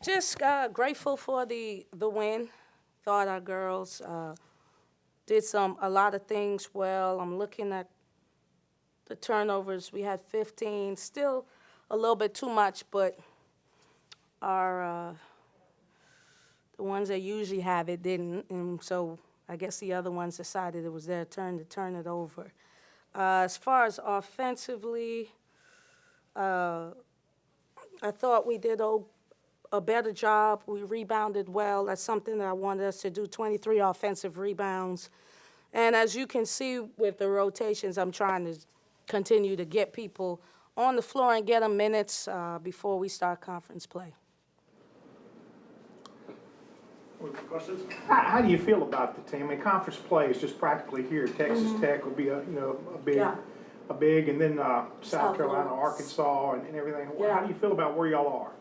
just grateful for the win. Thought our girls did a lot of things well. I'm looking at the turnovers. We had 15, still a little bit too much, but our the ones that usually have it didn't, and so I guess the other ones decided it was their turn to turn it over. As far as offensively, I thought we did a better job. We rebounded well. That's something that I wanted us to do, 23 offensive rebounds. And as you can see with the rotations, I'm trying to continue to get people on the floor and get them minutes before we start conference play. Questions? How do you feel about the team? I mean, conference play is just practically here. Texas Tech will be a big, and then South Carolina, Arkansas, and everything. Yeah. How do you feel about where y'all are?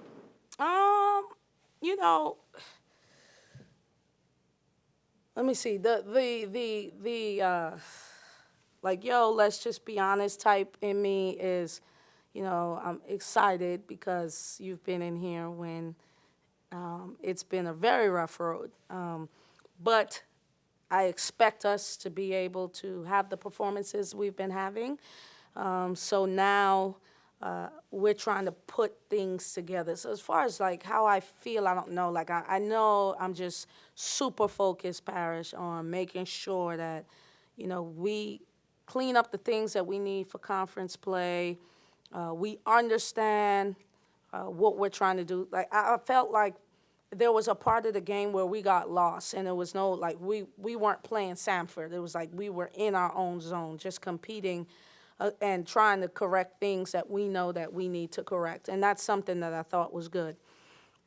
You know, let me see. Like, yo, let's just be honest type in me is, you know, I'm excited because you've been in here when it's been a very rough road. But I expect us to be able to have the performances we've been having. So now we're trying to put things together. So as far as like how I feel, I don't know. Like I know I'm just super focused, Parrish, on making sure that, you know, we clean up the things that we need for conference play. We understand what we're trying to do. Like I felt like there was a part of the game where we got lost, and there was no, like, we weren't playing Samford. It was like we were in our own zone, just competing and trying to correct things that we know that we need to correct. And that's something that I thought was good.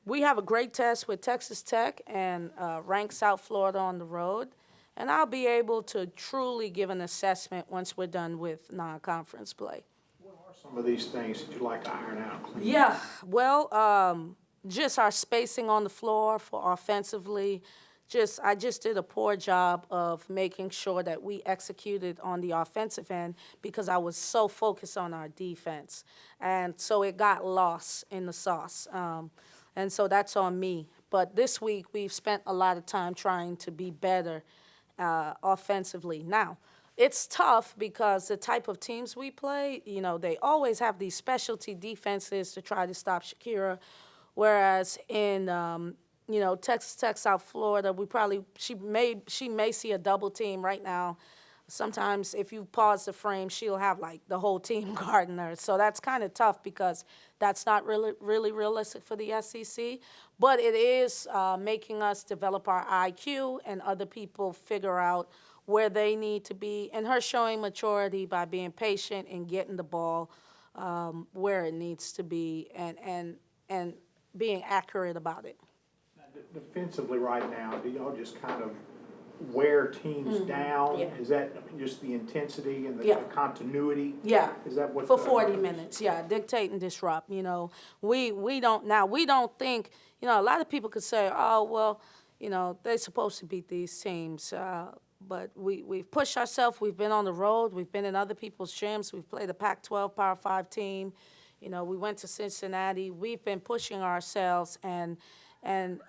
We have a great test with Texas Tech and ranked South Florida on the road. And I'll be able to truly give an assessment once we're done with non-conference play. What are some of these things that you'd like to iron out? Yeah, well, just our spacing on the floor for offensively. I just did a poor job of making sure that we executed on the offensive end because I was so focused on our defense. And so it got lost in the sauce. And so that's on me. But this week we've spent a lot of time trying to be better offensively. Now, it's tough because the type of teams we play, you know, they always have these specialty defenses to try to stop Shakira. Whereas in, you know, Texas Tech, South Florida, she may see a double team right now. Sometimes if you pause the frame, she'll have like the whole team guarding her. So that's kind of tough because that's not really realistic for the SEC. But it is making us develop our IQ and other people figure out where they need to be. And her showing maturity by being patient and getting the ball where it needs to be and being accurate about it. Defensively right now, do y'all just kind of wear teams down? Yeah. Is that just the intensity and the Yeah. continuity? Yeah. Is that what for 40 minutes? Yeah, dictate and disrupt. You know, we don't think. You know, a lot of people could say, oh well, you know, they're supposed to beat these teams. But we've pushed ourselves. We've been on the road. We've been in other people's gyms. We've played a Pac-12 Power 5 team. You know, we went to Cincinnati. We've been pushing ourselves, and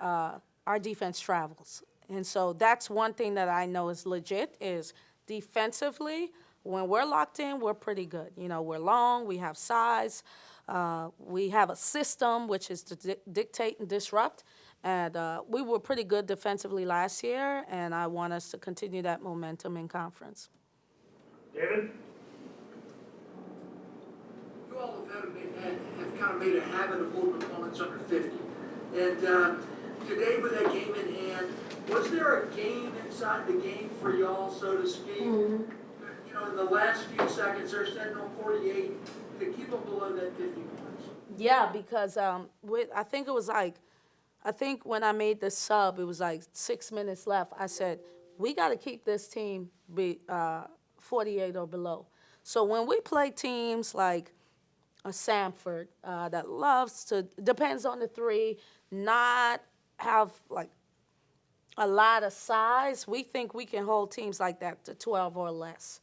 our defense travels. And so that's one thing that I know is legit is defensively, when we're locked in, we're pretty good. You know, we're long, we have size, we have a system, which is to dictate and disrupt. And we were pretty good defensively last year, and I want us to continue that momentum in conference. David? You all have kind of made a habit of holding opponents under 50. And today with that game in hand, was there a game inside the game for y'all, so to speak? You know, in the last few seconds, they're sitting on 48 to keep them below that 50 points. Yeah, because I think when I made the sub, it was like 6 minutes left. I said, we got to keep this team be 48 or below. So when we play teams like a Samford that loves to, depends on the three, not have like a lot of size, we think we can hold teams like that to 12 or less.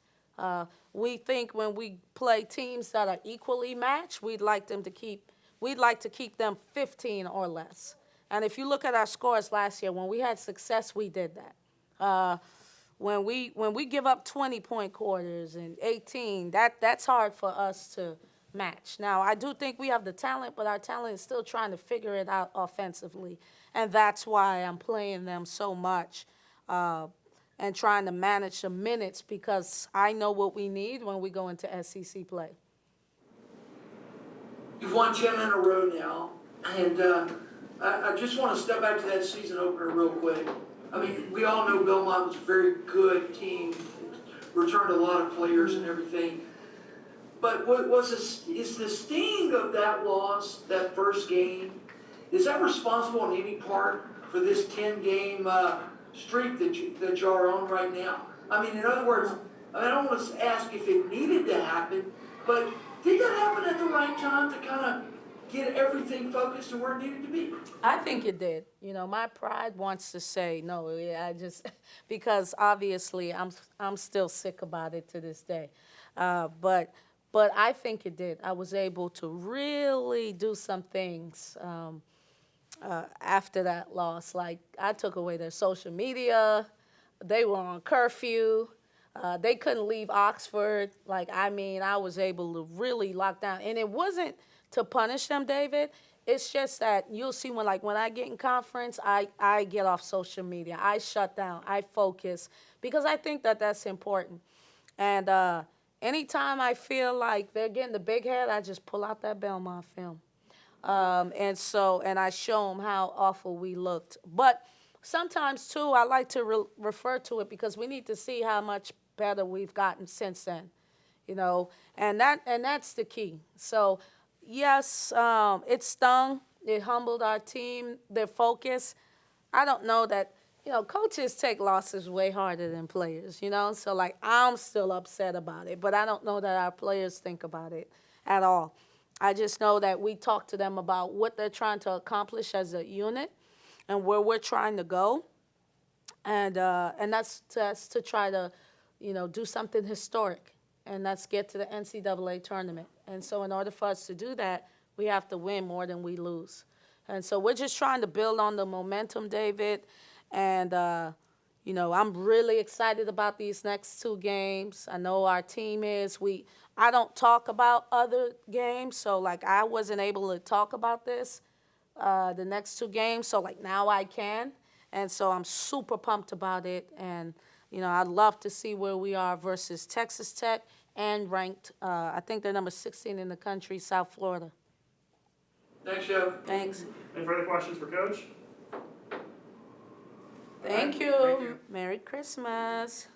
We think when we play teams that are equally matched, we'd like to keep them 15 or less. And if you look at our scores last year, when we had success, we did that. When we give up 20-point quarters and 18, that's hard for us to match. Now, I do think we have the talent, but our talent is still trying to figure it out offensively. And that's why I'm playing them so much and trying to manage the minutes, because I know what we need when we go into SEC play. You've won 10 in a row now, and I just want to step back to that season opener real quick. I mean, we all know Belmont was a very good team, returned a lot of players and everything. But is the sting of that loss, that first game, is that responsible in any part for this 10-game streak that you are on right now? I mean, in other words, I don't want to ask if it needed to happen, but did that happen at the right time to kind of get everything focused and where it needed to be? I think it did. You know, my pride wants to say no. Because obviously I'm still sick about it to this day. But I think it did. I was able to really do some things after that loss. Like, I took away their social media. They were on curfew. They couldn't leave Oxford. I was able to really lock down. And it wasn't to punish them, David. It's just that you'll see when I get in conference, I get off social media. I shut down. I focus, because I think that that's important. And anytime I feel like they're getting the big head, I just pull out that Belmont film. And I show them how awful we looked. But sometimes, too, I like to refer to it because we need to see how much better we've gotten since then, you know, and that's the key. So, yes, it stung. It humbled our team, their focus. I don't know that, you know, coaches take losses way harder than players, you know. So, I'm still upset about it, but I don't know that our players think about it at all. I just know that we talk to them about what they're trying to accomplish as a unit and where we're trying to go. And that's to try to, you know, do something historic, and that's get to the NCAA tournament. And so in order for us to do that, we have to win more than we lose. And so we're just trying to build on the momentum, David. And, you know, I'm really excited about these next 2 games. I know our team is. I don't talk about other games, so, I wasn't able to talk about this, the next 2 games. So, now I can. And so I'm super pumped about it. And, you know, I'd love to see where we are versus Texas Tech and ranked, I think they're number 16 in the country, South Florida. Thanks, Joe. Thanks. Any further questions for Coach? Thank you. Thank you. Merry Christmas.